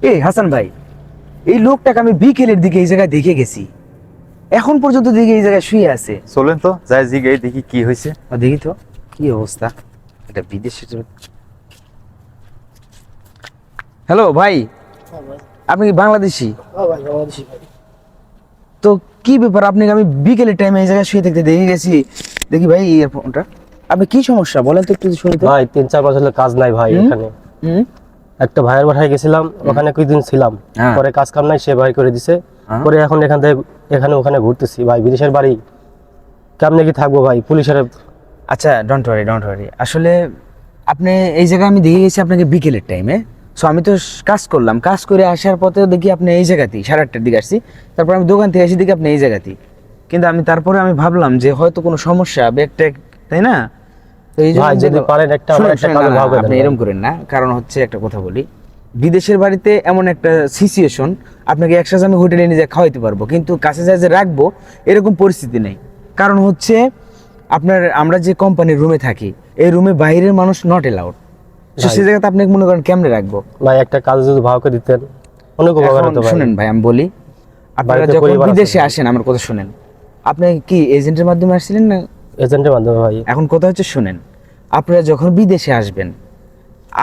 এই হাসান ভাই, এই লোকটাকে আমি বিকেলের দিকে এই জায়গায় দেখে গেছি, এখন পর্যন্ত দেখি এই জায়গায় শুয়ে আছে। চলেন তো যাই জিগে দেখি কি হয়েছে। দেখি তো কি অবস্থা, এটা বিদেশে। হ্যালো ভাই, আপনি কি বাংলাদেশি? তো কি ব্যাপার, আপনাকে আমি বিকেলের টাইমে এই জায়গায় শুয়ে থাকতে দেখে গেছি। দেখি ভাই ইয়ারফোনটা, আপনি কি সমস্যা বলেন তো একটু শুনি তো। ভাই 3-4 মাস হলো কাজ নাই ভাই এখানে। একটা ভাইয়ের বাসায় গেছিলাম, ওখানে কিছুদিন ছিলাম, হ্যাঁ। পরে কাজ কাম নাই, সে ভাই করে দিছে। হ্যাঁ। পরে এখন এখান থেকে এখানে ওখানে ঘুরতেছি ভাই, বিদেশের বাড়ি কেমনে কি থাকবো ভাই, পুলিশের। আচ্ছা, ডোন্ট ওয়ারি, আসলে আপনি এই জায়গায় আমি দেখে গেছি আপনাকে বিকেলের টাইমে। সো আমি তো কাজ করলাম, কাজ করে আসার পথে দেখি আপনি এই জায়গাতেই, 8:30টার দিকে আসছি। তারপর আমি দোকান থেকে এসে দেখি আপনি এই জায়গাতেই। কিন্তু আমি তারপরে আমি ভাবলাম যে হয়তো কোনো সমস্যা, ব্যাগ ট্যাগ, তাই না? তো এই ভাই যদি পারেন একটা আমার একটা কালো ভাগ করে আপনি দেন। এরকম করেন না, কারণ হচ্ছে একটা কথা বলি, বিদেশের বাড়িতে এমন একটা সিচুয়েশন, আপনাকে একসাথে আমি হোটেলে নিয়ে যেয়ে খাওয়াইতে পারবো, কিন্তু কাছে যায় যে রাখবো এরকম পরিস্থিতি নেই। কারণ হচ্ছে আপনার, আমরা যে কোম্পানির রুমে থাকি, এই রুমে বাইরের মানুষ নট এলাউড। ভাই। সেই জায়গাতে আপনি মনে করেন কেমনে রাখবো? ভাই একটা কাজ যদি ভাগ করে দিতেন অনেক উপকার এখন হতো ভাই। শুনেন ভাই, আমি বলি, আপনারা বাড়িতে যখন পরিবার আছে বিদেশে ভাই। আসেন, আমার কথা শুনেন। আপনি কি এজেন্টের মাধ্যমে আসছিলেন না? এজেন্টের মাধ্যমে ভাই। এখন কথা হচ্ছে শুনেন, আপনারা যখন বিদেশে আসবেন,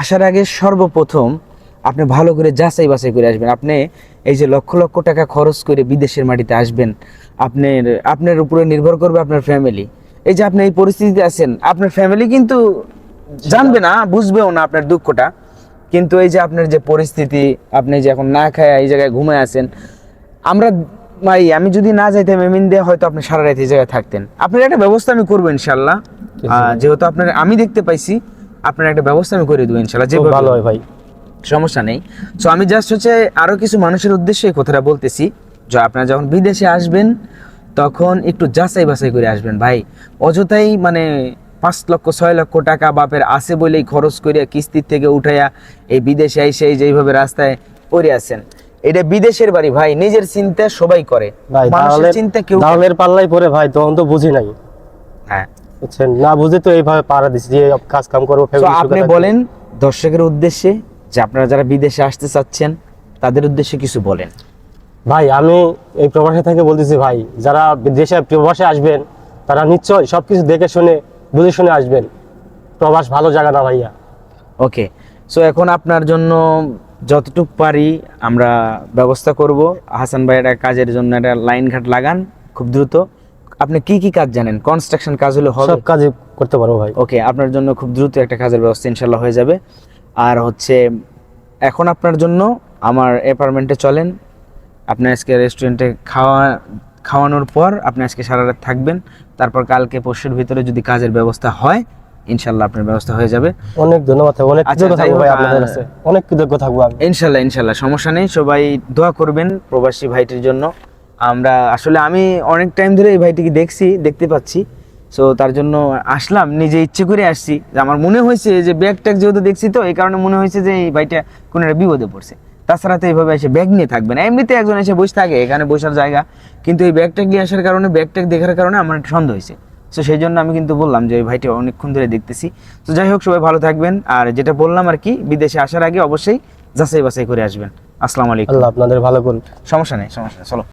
আসার আগে সর্বপ্রথম আপনি ভালো করে যাচাই বাছাই করে আসবেন। আপনি এই যে লক্ষ লক্ষ টাকা খরচ করে বিদেশের মাটিতে আসবেন, আপনার উপরে নির্ভর করবে আপনার ফ্যামিলি। এই যে আপনি এই পরিস্থিতিতে আছেন, আপনার ফ্যামিলি কিন্তু জানবে না, বুঝবেও না আপনার দুঃখটা। কিন্তু এই যে আপনার যে পরিস্থিতি, আপনি যে এখন না খায় এই জায়গায় ঘুমায় আছেন, আমরা ভাই, আমি যদি না যাইতাম এমিন দিয়ে, হয়তো আপনি সারা রাত এই জায়গায় থাকতেন। আপনার একটা ব্যবস্থা আমি করবো ইনশাল্লাহ। যেহেতু আপনার আমি দেখতে পাইছি, আপনার একটা ব্যবস্থা আমি করে দেবো ইনশাল্লাহ, যে খুব ভালো হয় ভাই। সমস্যা নেই। সো আমি জাস্ট হচ্ছে আরো কিছু মানুষের উদ্দেশ্যে এই কথাটা বলতেছি, যে আপনারা যখন বিদেশে আসবেন তখন একটু যাচাই বাছাই করে আসবেন ভাই। অযথাই মানে 5 লক্ষ 6 লক্ষ টাকা বাপের আছে বলেই খরচ করে কিস্তির থেকে উঠাইয়া এই বিদেশে এসে যেইভাবে রাস্তায় পড়ে আছেন, এটা বিদেশের বাড়ি ভাই, নিজের চিন্তা সবাই করে, ভাই মানুষের চিন্তা কেউ করে না। দামের পাল্লাই পরে ভাই, তখন তো বুঝি নাই, হ্যাঁ। বুঝছেন না, বুঝে তো এইভাবে পাড়া দিছি যে কাজ কাম করবো। তো আপনি বলেন দর্শকের উদ্দেশ্যে, যে আপনারা যারা বিদেশে আসতে চাচ্ছেন তাদের উদ্দেশ্যে কিছু বলেন। ভাই আমি এই প্রবাসে থেকে বলতেছি ভাই, যারা দেশে প্রবাসে আসবেন তারা নিশ্চয়ই সবকিছু দেখে শুনে বুঝে শুনে আসবেন। প্রবাস ভালো জায়গা না ভাইয়া। ওকে, সো এখন আপনার জন্য যতটুকু পারি আমরা ব্যবস্থা করব। হাসান ভাই একটা কাজের জন্য একটা লাইন ঘাট লাগান খুব দ্রুত। আপনি কি কি কাজ জানেন? কনস্ট্রাকশন কাজ হলে হবে? সব কাজই করতে পারবো ভাই। ওকে, আপনার জন্য খুব দ্রুত একটা কাজের ব্যবস্থা ইনশাল্লাহ হয়ে যাবে। আর হচ্ছে এখন আপনার জন্য আমার অ্যাপার্টমেন্টে চলেন। আপনি আজকে রেস্টুরেন্টে খাওয়ানোর পর আপনি আজকে সারা রাত থাকবেন। তারপর কালকে পরশুর ভিতরে যদি কাজের ব্যবস্থা হয়, ইনশাল্লাহ আপনার ব্যবস্থা হয়ে যাবে। অনেক ধন্যবাদ, অনেক আচ্ছা, কৃতজ্ঞ যাই থাকবো হোক, ভাই আপনাদের কাছে, অনেক কৃতজ্ঞ থাকবো আমি। ইনশাল্লাহ সমস্যা নেই। সবাই দোয়া করবেন প্রবাসী ভাইটির জন্য। আমরা আসলে আমি অনেক টাইম ধরে এই ভাইটিকে দেখতে পাচ্ছি। সো তার জন্য আসলাম, নিজে ইচ্ছে করে আসছি। আমার মনে হয়েছে যে ব্যাগ ট্যাগ যেহেতু দেখছি, তো এই কারণে মনে হয়েছে যে এই ভাইটা কোনো একটা বিপদে পড়ছে। তাছাড়া তো এইভাবে এসে ব্যাগ নিয়ে থাকবে না, এমনিতে একজন এসে বসে থাকে, এখানে বসার জায়গা। কিন্তু এই ব্যাগ ট্যাগ নিয়ে আসার কারণে, ব্যাগ ট্যাগ দেখার কারণে আমার একটা সন্দেহ হয়েছে। তো সেই জন্য আমি কিন্তু বললাম যে ওই ভাইটি অনেকক্ষণ ধরে দেখতেছি। তো যাই হোক, সবাই ভালো থাকবেন। আর যেটা বললাম আর কি, বিদেশে আসার আগে অবশ্যই যাচাই বাছাই করে আসবেন। আসসালামু আলাইকুম। আল্লাহ আপনাদের ভালো করুন। সমস্যা নেই, চলো।